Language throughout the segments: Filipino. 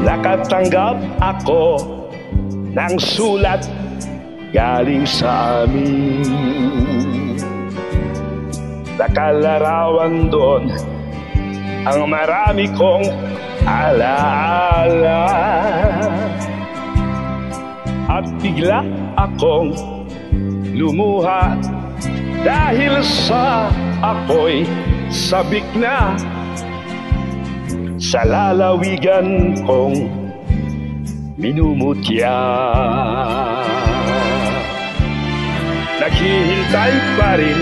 Nakatanggap ako ng sulat galing sa amin. Nakalarawan doon ang marami kong alaala. At bigla akong lumuha dahil sa ako'y sabik na sa lalawigan kong minumutya. Naghihintay pa rin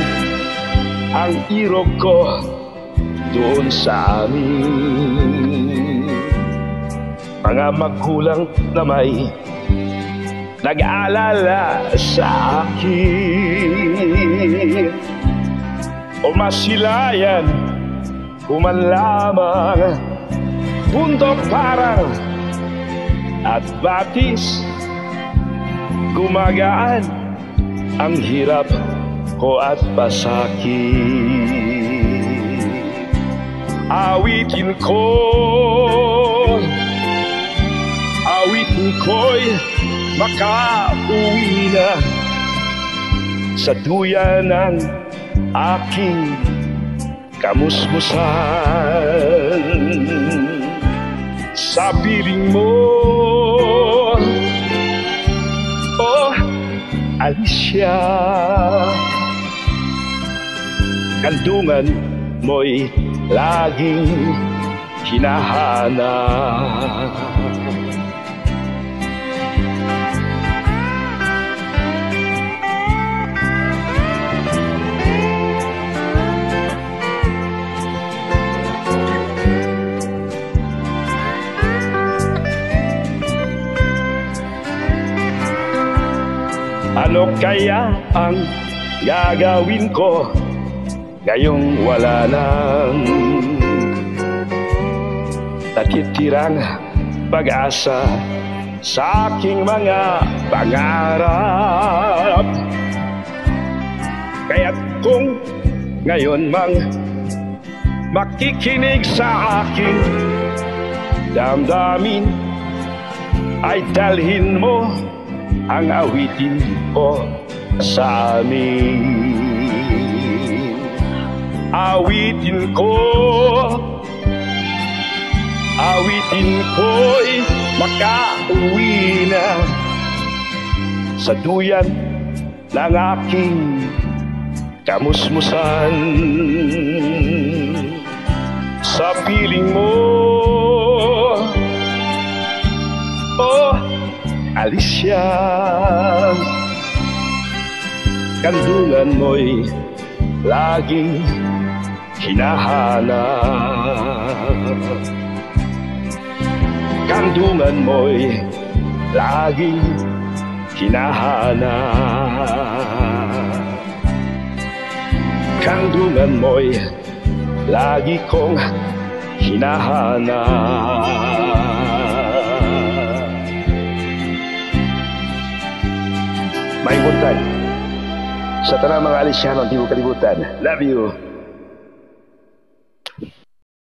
ang irog ko doon sa amin. Mga magulang na may nag-aalala sa akin. Umasilayan kuman lamang bundok parang at batis. Gumagaan ang hirap ko at pasakit. Awitin ko'y makauwi na sa duyan ng aking kamusmusan. Sa piling mo, oh Alicia, kandungan mo'y laging hinahanap. Ano kaya ang gagawin ko ngayong wala nang natitirang pag-asa sa aking mga pangarap? Kaya't kung ngayon mang makikinig sa aking damdamin, ay dalhin mo ang awitin ko sa amin. Awitin ko'y makauwi na sa duyan ng aking kamusmusan. Sa piling mo, oh Alicia, kandungan mo'y laging hinahanap. Kandungan mo'y laging hinahanap. Kandungan mo'y lagi kong hinahanap. May buntan sa tanang mga Aliciano, hindi mo kalimutan. Love you.